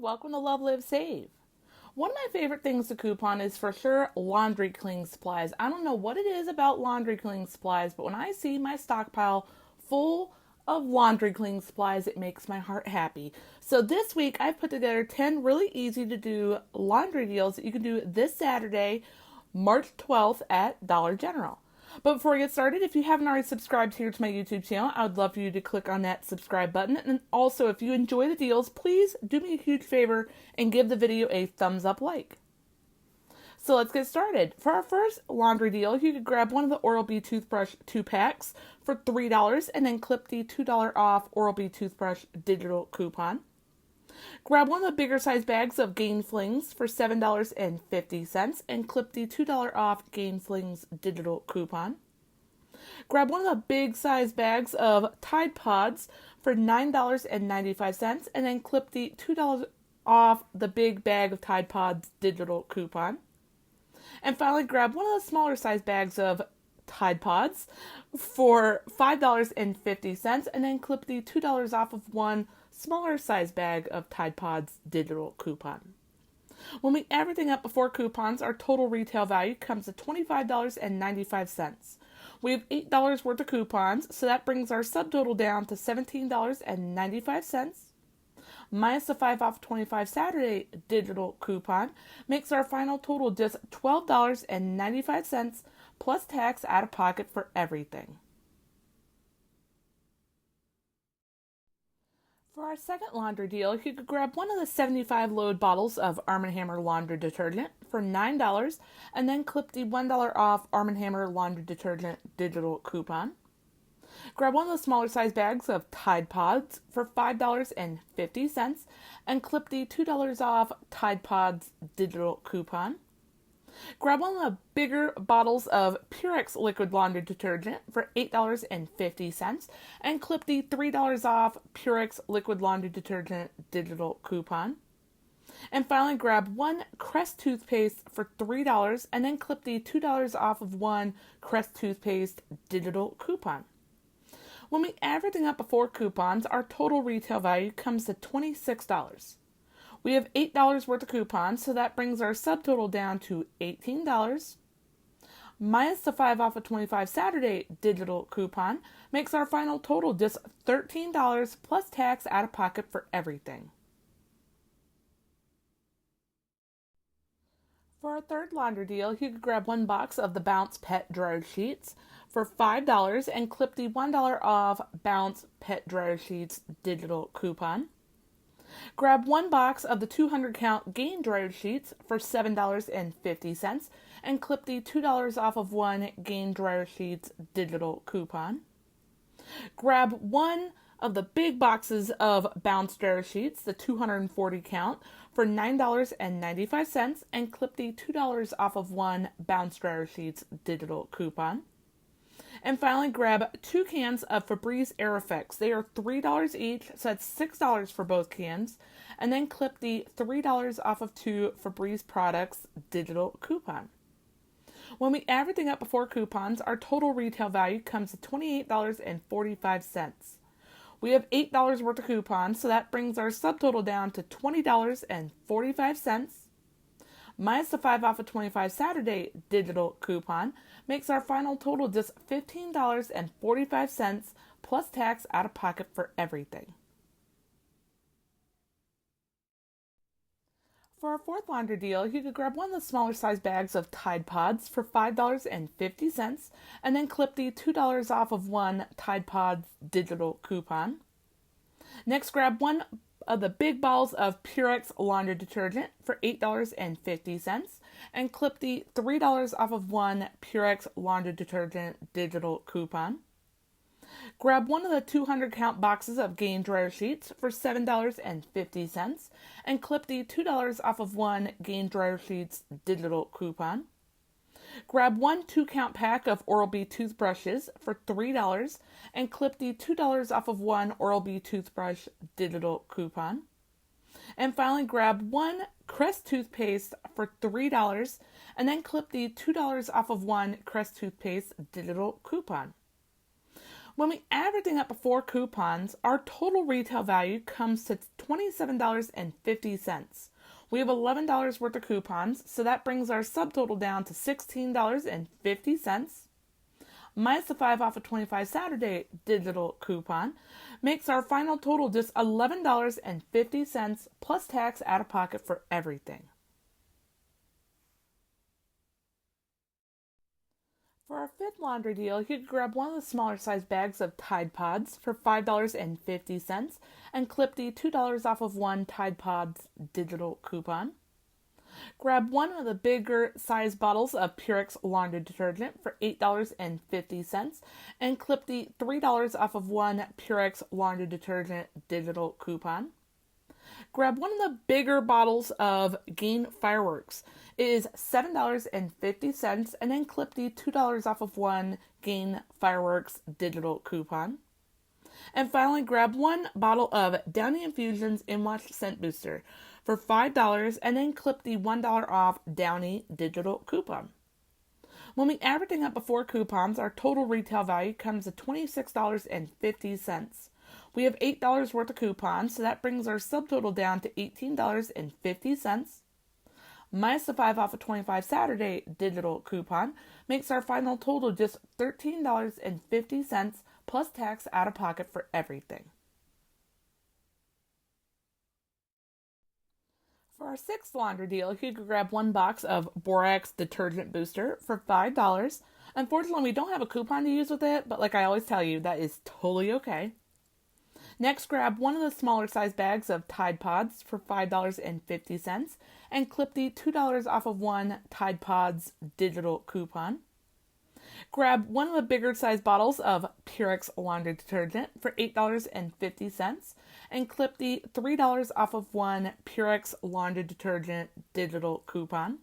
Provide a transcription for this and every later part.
welcome to LoveLiveSave. One of my favorite things to coupon is for sure laundry cleaning supplies. I don't know what it is about laundry cleaning supplies, but when I see my stockpile full of laundry cleaning supplies, it makes my heart happy. So this week I've put together 10 really easy to do laundry deals that you can do this Saturday, March 12th at Dollar General. But before we get started, if you haven't already subscribed here to my YouTube channel, I would love for you to click on that subscribe button. And also, if you enjoy the deals, please do me a huge favor and give the video a thumbs up like. So let's get started. For our first laundry deal, you could grab one of the Oral-B toothbrush 2-packs for $3 and then clip the $2 off Oral-B toothbrush digital coupon. Grab one of the bigger size bags of Gain Flings for $7.50 and clip the $2 off Gain Flings digital coupon. Grab one of the big size bags of Tide Pods for $9.95 and then clip the $2 off the big bag of Tide Pods digital coupon. And finally, grab one of the smaller size bags of Tide Pods for $5.50 and then clip the $2 off of one smaller size bag of Tide Pods digital coupon. When we add everything up before coupons, our total retail value comes to $25.95. We have $8 worth of coupons, so that brings our subtotal down to $17.95. Minus the 5 off 25 Saturday digital coupon makes our final total just $12.95 plus tax out of pocket for everything. For our second laundry deal, you could grab one of the 75 load bottles of Arm & Hammer laundry detergent for $9 and then clip the $1 off Arm & Hammer laundry detergent digital coupon. Grab one of the smaller size bags of Tide Pods for $5.50 and clip the $2 off Tide Pods digital coupon. Grab one of the bigger bottles of Purex liquid laundry detergent for $8.50 and clip the $3 off Purex liquid laundry detergent digital coupon. And finally, grab one Crest toothpaste for $3 and then clip the $2 off of one Crest toothpaste digital coupon. When we add everything up before coupons, our total retail value comes to $26. We have $8 worth of coupons, so that brings our subtotal down to $18. Minus the 5 off of 25 Saturday digital coupon makes our final total just $13 plus tax out of pocket for everything. For our third laundry deal, you could grab one box of the Bounce Pet Dryer Sheets for $5 and clip the $1 off Bounce Pet Dryer Sheets digital coupon. Grab one box of the 200 count Gain Dryer Sheets for $7.50 and clip the $2 off of one Gain Dryer Sheets digital coupon. Grab one of the big boxes of Bounce Dryer Sheets, the 240 count, for $9.95 and clip the $2 off of one Bounce Dryer Sheets digital coupon. And finally, grab 2 cans of Febreze Air Effects. They are $3 each, so that's $6 for both cans. And then clip the $3 off of 2 Febreze products digital coupon. When we add everything up before coupons, our total retail value comes to $28.45. We have $8 worth of coupons, so that brings our subtotal down to $20.45. Minus the 5 off of 25 Saturday digital coupon makes our final total just $15.45 plus tax out of pocket for everything. For our fourth laundry deal, you could grab one of the smaller size bags of Tide Pods for $5.50 and then clip the $2 off of one Tide Pods digital coupon. Next, grab one of the big bottles of Purex laundry detergent for $8.50 and clip the $3 off of one Purex laundry detergent digital coupon. Grab one of the 200 count boxes of Gain Dryer Sheets for $7.50 and clip the $2 off of one Gain Dryer Sheets digital coupon. Grab one 2-count pack of Oral-B toothbrushes for $3 and clip the $2 off of one Oral-B toothbrush digital coupon. And finally, grab one Crest toothpaste for $3 and then clip the $2 off of one Crest toothpaste digital coupon. When we add everything up before coupons, our total retail value comes to $27.50. We have $11 worth of coupons, so that brings our subtotal down to $16.50. Minus the 5 off of 25 Saturday digital coupon makes our final total just $11.50 plus tax out of pocket for everything. For our fifth laundry deal, you could grab one of the smaller size bags of Tide Pods for $5.50 and clip the $2 off of one Tide Pods digital coupon. Grab one of the bigger size bottles of Purex laundry detergent for $8.50 and clip the $3 off of one Purex laundry detergent digital coupon. Grab one of the bigger bottles of Gain Fireworks. It is $7.50 and then clip the $2 off of one Gain Fireworks digital coupon. And finally, grab one bottle of Downy Infusions In-Wash Scent Booster for $5 and then clip the $1 off Downy digital coupon. When we add everything up before coupons, our total retail value comes to $26.50. We have $8 worth of coupons, so that brings our subtotal down to $18.50. Minus the 5 off of 25 Saturday digital coupon makes our final total just $13.50 plus tax out of pocket for everything. For our sixth laundry deal, you could grab one box of Borax Detergent Booster for $5. Unfortunately, we don't have a coupon to use with it, but like I always tell you, that is totally okay. Next, grab one of the smaller size bags of Tide Pods for $5.50 and clip the $2 off of one Tide Pods digital coupon. Grab one of the bigger size bottles of Purex laundry detergent for $8.50 and clip the $3 off of one Purex laundry detergent digital coupon.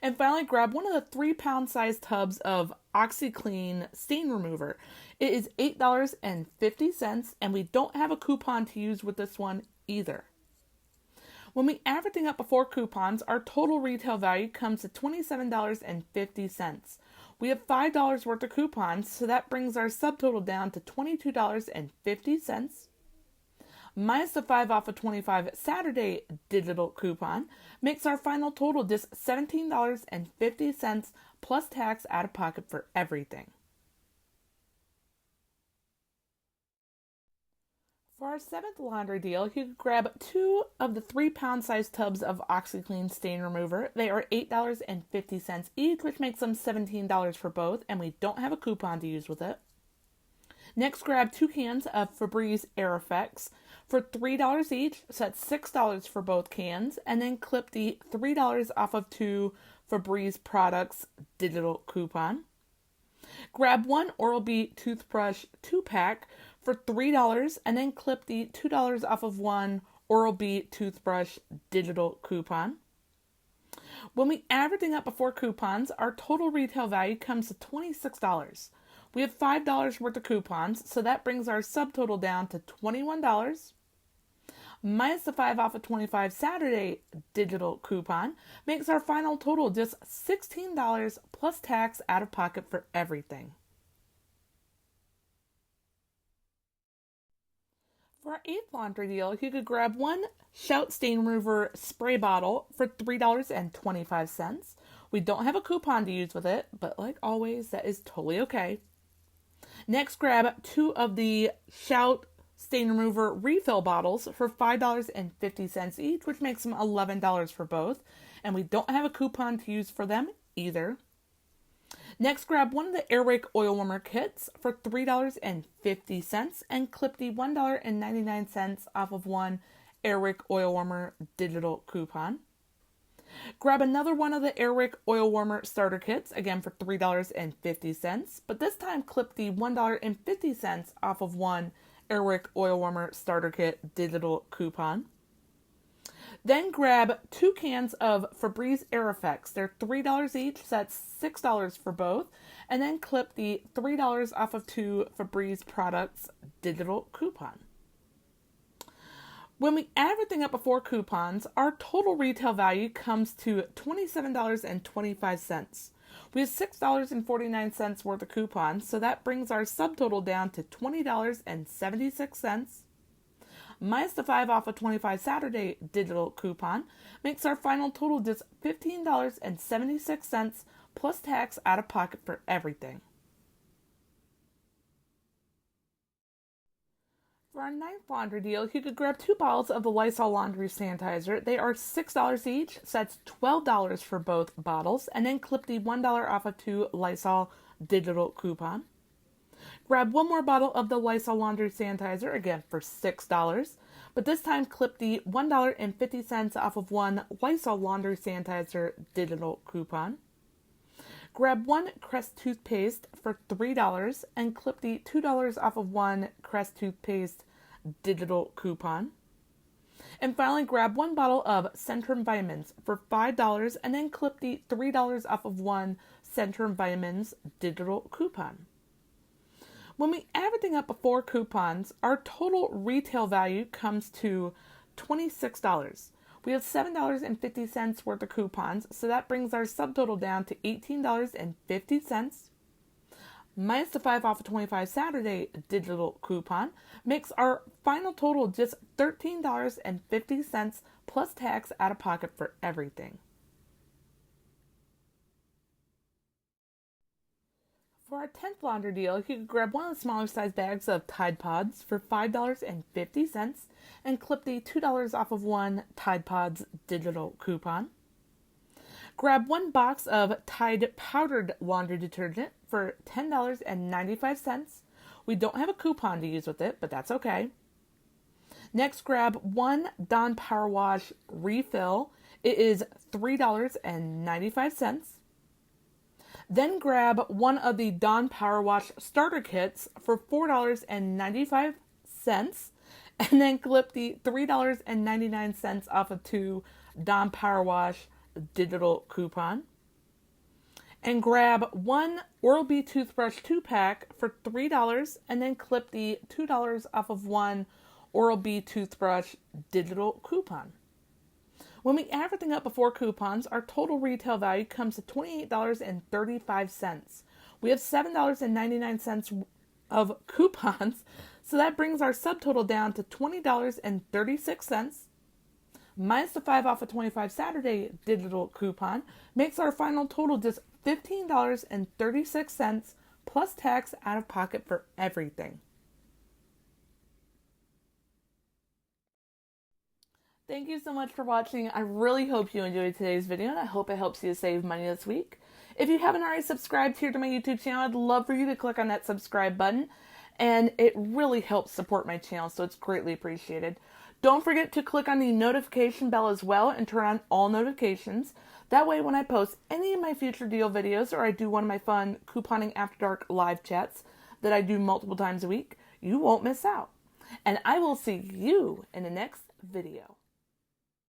And finally, grab one of the 3-pound size tubs of OxiClean stain remover. It is $8.50 and we don't have a coupon to use with this one either. When we add everything up before coupons, our total retail value comes to $27.50. We have $5 worth of coupons, so that brings our subtotal down to $22.50. Minus the 5 off of 25 Saturday digital coupon makes our final total just $17.50 plus tax out of pocket for everything. For our seventh laundry deal, you can grab 2 of the 3-pound size tubs of OxiClean stain remover. They are $8.50 each, which makes them $17 for both, and we don't have a coupon to use with it. Next, grab 2 cans of Febreze Air Effects for $3 each, so that's $6 for both cans, and then clip the $3 off of 2 Febreze products digital coupon. Grab one Oral-B toothbrush 2-pack for $3 and then clip the $2 off of one Oral-B toothbrush digital coupon. When we add everything up before coupons, our total retail value comes to $26. We have $5 worth of coupons, so that brings our subtotal down to $21. Minus the 5 off of 25 Saturday digital coupon makes our final total just $16 plus tax out of pocket for everything. For our eighth laundry deal, you could grab one Shout Stain Remover spray bottle for $3.25. We don't have a coupon to use with it, but like always, that is totally okay. Next, grab 2 of the Shout Stain Remover refill bottles for $5.50 each, which makes them $11 for both, and we don't have a coupon to use for them either. Next, grab one of the Airwick oil warmer kits for $3.50 and clip the $1.99 off of one Airwick oil warmer digital coupon. Grab another one of the Airwick oil warmer starter kits, again for $3.50, but this time clip the $1.50 off of one Airwick oil warmer starter kit digital coupon. Then grab 2 cans of Febreze Air Effects. They're $3 each, so that's $6 for both. And then clip the $3 off of 2 Febreze products digital coupon. When we add everything up before coupons, our total retail value comes to $27.25. We have $6.49 worth of coupons, so that brings our subtotal down to $20.76. Minus the 5 off of 25 Saturday digital coupon makes our final total just $15.76 plus tax out of pocket for everything. For our ninth laundry deal, you could grab 2 bottles of the Lysol laundry sanitizer. They are $6 each, so that's $12 for both bottles, and then clip the $1 off of 2 Lysol digital coupon. Grab 1 more bottle of the Lysol laundry sanitizer, again for $6, but this time clip the $1.50 off of 1 Lysol laundry sanitizer digital coupon. Grab 1 Crest toothpaste for $3 and clip the $2 off of 1 Crest toothpaste digital coupon. And finally, grab 1 bottle of Centrum Vitamins for $5 and then clip the $3 off of 1 Centrum Vitamins digital coupon. When we add everything up before coupons, our total retail value comes to $26. We have $7.50 worth of coupons, so that brings our subtotal down to $18.50. Minus the 5 off of 25 Saturday digital coupon makes our final total just $13.50 plus tax out of pocket for everything. For our 10th laundry deal, you can grab 1 of the smaller size bags of Tide Pods for $5.50 and clip the $2 off of 1 Tide Pods digital coupon. Grab 1 box of Tide powdered laundry detergent for $10.95. We don't have a coupon to use with it, but that's okay. Next, grab 1 Dawn Power Wash refill. It is $3.95. Then grab 1 of the Dawn Power Wash starter kits for $4.95 and then clip the $3.99 off of 2 Dawn Power Wash digital coupon. And grab 1 Oral-B toothbrush 2-pack for $3 and then clip the $2 off of 1 Oral-B toothbrush digital coupon. When we add everything up before coupons, our total retail value comes to $28.35. We have $7.99 of coupons, so that brings our subtotal down to $20.36. Minus the 5 off of 25 Saturday digital coupon makes our final total just $15.36 plus tax out of pocket for everything. Thank you so much for watching. I really hope you enjoyed today's video, and I hope it helps you to save money this week. If you haven't already subscribed here to my YouTube channel, I'd love for you to click on that subscribe button, and it really helps support my channel, so it's greatly appreciated. Don't forget to click on the notification bell as well and turn on all notifications. That way, when I post any of my future deal videos or I do one of my fun couponing after dark live chats that I do multiple times a week, you won't miss out. And I will see you in the next video.